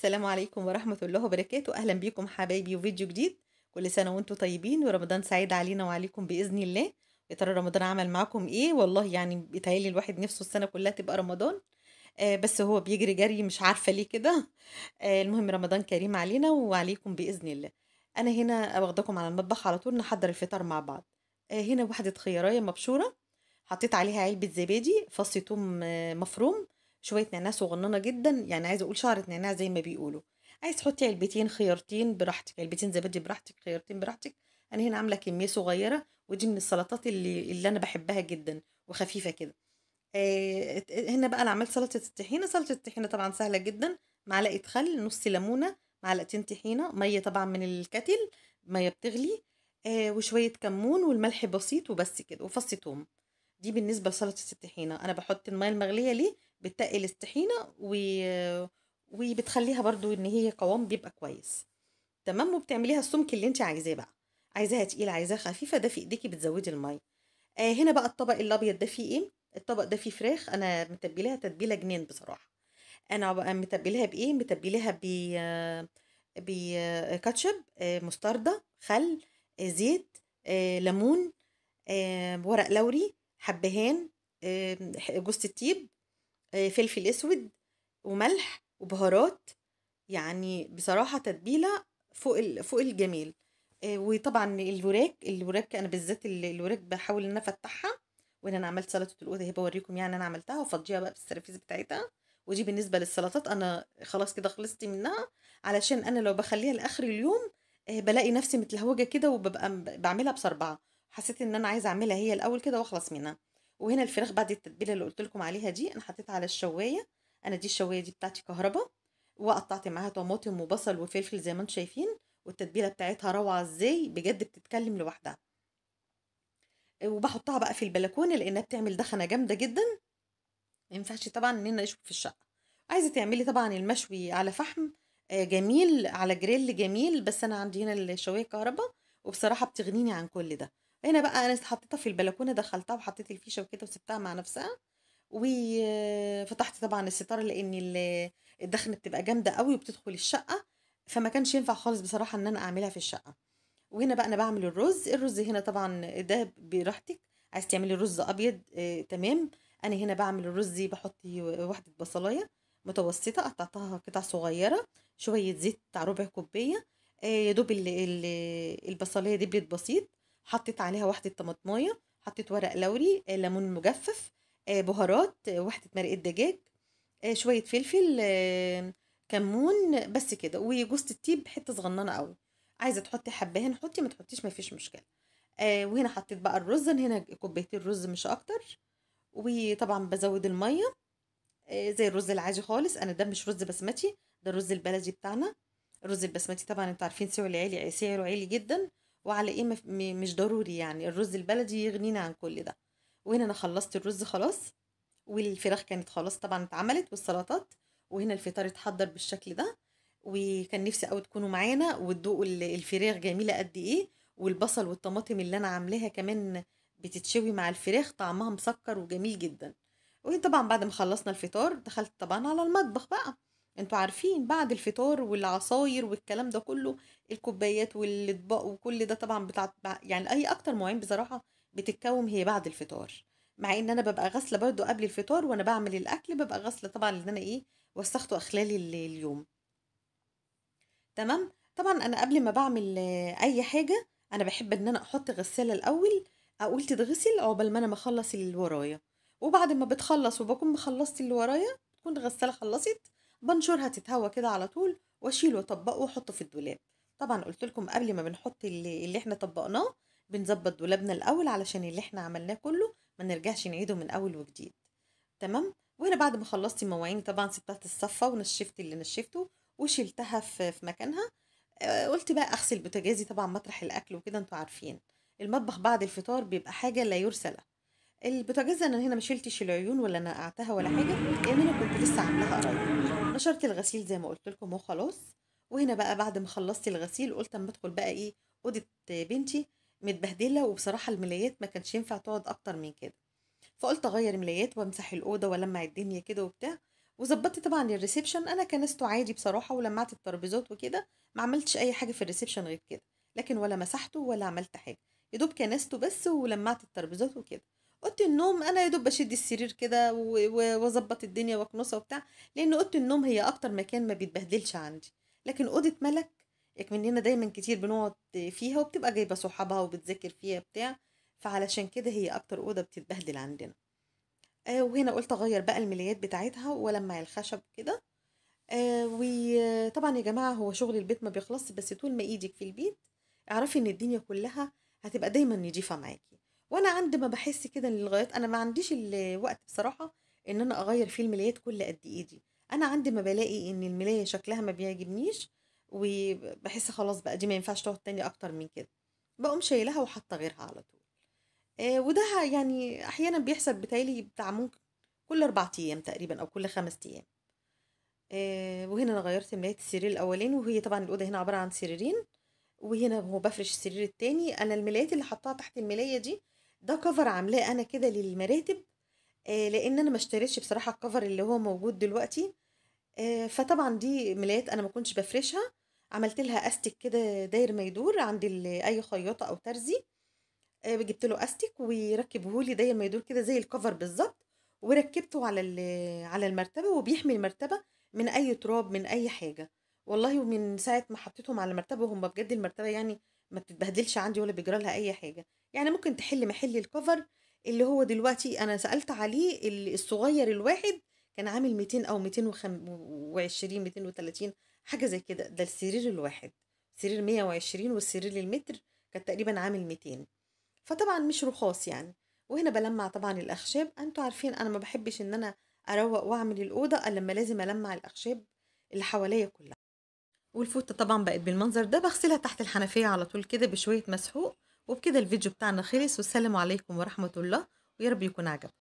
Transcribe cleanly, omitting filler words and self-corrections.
السلام عليكم ورحمة الله وبركاته. أهلا بيكم حبايبي وفيديو جديد. كل سنة وانتم طيبين ورمضان سعيد علينا وعليكم بإذن الله. يا ترى رمضان عمل معاكم ايه؟ والله يعني بيتهيألي الواحد نفسه السنة كلها تبقى رمضان. بس هو بيجري جري مش عارفة ليه كده. المهم رمضان كريم علينا وعليكم بإذن الله. أنا هنا واخداكم على المطبخ على طول نحضر الفطار مع بعض. هنا واحدة خيارية مبشورة، حطيت عليها علبة زبادي، فص توم مفروم، شوية نعناع صغننة جدا، يعني عايزة أقول شعرة نعناع زي ما بيقولوا. عايز تحطي علبتين خيارتين براحتك، علبتين زبادي براحتك، خيارتين براحتك. أنا هنا عاملة كمية صغيرة، ودي من السلطات اللي أنا بحبها جدا وخفيفة كده. هنا بقى أنا عملت سلطة الطحينة. سلطة الطحينة طبعا سهلة جدا: معلقة خل، نص ليمونة، معلقتين طحينة، مية طبعا من الكتل، مية بتغلي، وشوية كمون والملح بسيط وبس كده، وفص توم. دي بالنسبة لسلطة الطحينة. أنا باحط المَيّة المغلية ليه؟ بتتقِّل الطحينة وبتخلّيها برضه إن هي قوام بيبقى كويس، تمام، وبتعمليها السُمك اللي أنتِ عايزاه بقى، عايزاها تقيلة، عايزاها خفيفة، ده في إيديكِ بتزوّدي المَيّة. هنا بقى الطبق الأبيض ده فيه إيه؟ الطبق ده فيه فراخ أنا متبّلاها تتبيلة جنان بصراحة. أنا بقى متبّلاها بإيه؟ متبّلاها بكاتشب، مستردة، خَل، زيت، ليمون، ورق لوري، حبهان، جوز الطيب، فلفل أسود وملح وبهارات. يعني بصراحة تتبيلة فوق الجمال. وطبعًا الوراك أنا بالذات الوراك باحاول إن أنا أفتّحها، وإن أنا عملت سلطة القوطة أهي باورّيكم يعني أنا عملتها وأفضّيها بقى في السرافيس بتاعتها. ودي بالنسبة للسلطات أنا خلاص كده خلصت منها، علشان أنا لو باخلّيها لآخر اليوم بالاقي نفسي متلهوجة كده وبابقى باعملها بصربعة. حسيت إن أنا عايزة أعملها هي الأول كده وأخلص منها. وهنا الفراخ بعد التتبيلة اللي قُلت لكم عليها دي أنا حطيتها على الشواية. أنا دي الشواية دي بتاعتي كهربا، وقطّعت معاها طماطم وبصل وفلفل زي ما أنتم شايفين، والتتبيلة بتاعتها روعة إزاي، بجد بتتكلم لوحدها. وباحطها بقى في البلكونة لإنها بتعمل دخنة جامدة جدًا، ما ينفعش طبعًا إننا نشوي في الشقة. عايزة تعملي طبعًا المشوي على فحم جميل، على جريل جميل، بس أنا عندي هنا الشواية كهربا، وبصراحة بتغنيني عن كل ده. هنا بقى أنا حطيتها في البلكونة، دخّلتها وحطيت الفيشة وكده وسِبتها مع نفسها. وفتحت طبعًا الستارة لإن الدخنة بتبقى جامدة أوي وبتدخل الشقة، فما كانش ينفع خالص بصراحة إن أنا أعملها في الشقة. وهنا بقى أنا باعمل الرز. الرز هنا طبعًا ده براحتك، عايزة تعملي رز أبيض تمام. أنا هنا باعمل الرز باحط واحدة بصلاية متوسطة قطعتها قطع صغيرة، شوية زيت بتاع ربع كوباية، يا دوب البصلاية دبلت بسيط، حطيت عليها واحدة طماطماية، حطيت ورق لوري، ليمون مجفف، بهارات، واحدة مرقة دجاج، شوية فلفل، كمون، بس كده، وجوزة الطيب حتة صغننة أوي. عايزة تحطي حبهان حطي، ما تحطيش ما فيش مشكلة. وهنا حطيت بقى الرز، أنا هنا كوبايتين رز مش أكتر. وطبعًا بازوّد المَيّة زي الرز العادي خالص. أنا ده مش رز بسمتي، ده الرز البلدي بتاعنا. الرز البسمتي طبعًا أنتم عارفين سعره عِلي جدًا، وعلى إيه مش ضروري يعني، الرز البلدي يغنينا عن كل ده. وهنا أنا خلّصت الرز خلاص، والفراخ كانت خلاص طبعًا اتعملت والسلطات، وهنا الفطار اتحضّر بالشكل ده. وكان نفسي أوي تكونوا معانا وتدوقوا الفراخ جميلة قد إيه، والبصل والطماطم اللي أنا عاملاها كمان بتتشوي مع الفراخ طعمها مسكّر وجميل جدًا. وطبعًا بعد ما خلّصنا الفطار دخلت طبعًا على المطبخ بقى. أنتم عارفين بعد الفطار والعصاير والكلام ده كله، الكوبايات والأطباق وكل ده طبعًا بتاع يعني أي أكتر مواعين بصراحة بتتكوم هي بعد الفطار. مع إن أنا بابقى غاسلة برضه قبل الفطار وأنا باعمل الأكل، بابقى غاسلة طبعًا لإن أنا إيه، وسّخته خلال اليوم. تمام. طبعًا أنا قبل ما باعمل أي حاجة، أنا باحب إن أنا أحط غسالة الأول، أقول تتغسل عقبال ما أنا ما أخلّص اللي ورايا. وبعد ما بتخلّص وباكون خلّصت اللي ورايا، تكون الغسالة خلّصت، بانشرها تتهوى كده على طول واشيله واطبّقه واحطه في الدولاب. طبعًا قُلت لكم قبل ما بنحط اللي إحنا طبّقناه، بنضبّط دولابنا الأول علشان اللي إحنا عملناه كله ما نرجعش نعيده من أول وجديد. تمام. وهنا بعد ما خلصت مواعيني طبعا سبتها تتصفى ونشفت اللي نشفته وشيلتها في مكانها. قلت بقى اغسل بوتاجازي طبعا مطرح الاكل وكده. انتوا عارفين المطبخ بعد الفطار بيبقى حاجه لا يرثى لها. البوتاجاز انا هنا ما شيلتش العيون ولا نقعتها ولا حاجه، لان انا كنت لسه عاملاها قريب. نشرت الغسيل زي ما قلت لكم وخلاص. وهنا بقى بعد ما خلصت الغسيل قلت اما ادخل بقى ايه اوضه بنتي، متبهدله وبصراحه الملايات ما كانش ينفع تقعد اكتر من كده. فقلت اغير ملايات وامسح الاوضه والمع الدنيا كده وبتاع. وضبطت طبعا الريسبشن، انا كنسته عادي بصراحه، ولمعت الترابيزات وكده. ما عملتش اي حاجه في الريسبشن غير كده، لكن ولا مسحته ولا عملت حاجه. يا دوب كنسته بس ولمعت الترابيزات وكده. اوضه النوم انا يا دوب بشد السرير كده واظبط الدنيا واكنسها وبتاع، لان اوضه النوم هي اكتر مكان ما بيتبهدلش عندي. لكن اوضه ملك اكمننا دايما كتير بنقعد فيها، وبتبقى جايبه صحابها وبتذاكر فيها بتاع، فعلشان كده هي اكتر اوضه بتتبهدل عندنا. وهنا قلت اغير بقى الملايات بتاعتها والمع الخشب كده. وطبعا يا جماعه هو شغل البيت ما بيخلصش، بس طول ما ايدك في البيت اعرفي ان الدنيا كلها هتبقى دايما نضيفه معاكي. وانا عند ما بحس كده ان الغايات، انا ما عنديش الوقت بصراحه ان انا اغير فيه الملايات كل قد ايدي. انا عند ما بلاقي ان الملايه شكلها ما بيعجبنيش، وبحس خلاص بقى دي ما ينفعش تقعد تاني اكتر من كده، بقوم شايلها وحاطه غيرها على طول. وده يعني احيانا بيحصل بتهيألي بتاع ممكن كل 4 ايام تقريبا او كل 5 ايام. وهنا انا غيرت ملاية السرير الاولاني، وهي طبعا الاوضه هنا عباره عن سريرين، وهنا هو بفرش السرير التاني. انا الملايات اللي حطاها تحت الملايه دي ده كفر عاملاه انا كده للمراتب. لان انا ما اشتريتش بصراحه الكفر اللي هو موجود دلوقتي. فطبعا دي ملايات انا ما كنتش بفرشها، عملت لها استك كده داير ما يدور عند اي خياطه او ترزي. جبت له استك وركبه لي داير ما يدور كده زي الكفر بالظبط، وركبته على المرتبه، وبيحمي المرتبه من اي تراب من اي حاجه. والله ومن ساعه ما حطيتهم على المرتبه هم بجد المرتبه يعني ما بتتبهدلش عندي ولا بيجرى لها اي حاجه. يعني ممكن تحل محل الكفر اللي هو دلوقتي انا سالت عليه الصغير الواحد كان عامل 200 او 220 230 حاجه زي كده، ده السرير الواحد. سرير 120 والسرير المتر كان تقريبا عامل 200. فطبعا مش رخاص يعني. وهنا بلمع طبعا الاخشاب، انتوا عارفين انا ما بحبش ان انا اروق واعمل الاوضه الا لما لازم المع الاخشاب اللي حواليا كلها. والفوطه طبعا بقت بالمنظر ده، بغسلها تحت الحنفيه على طول كده بشويه مسحوق. وبكده الفيديو بتاعنا خلص، والسلام عليكم ورحمه الله، ويا رب يكون عجبكم.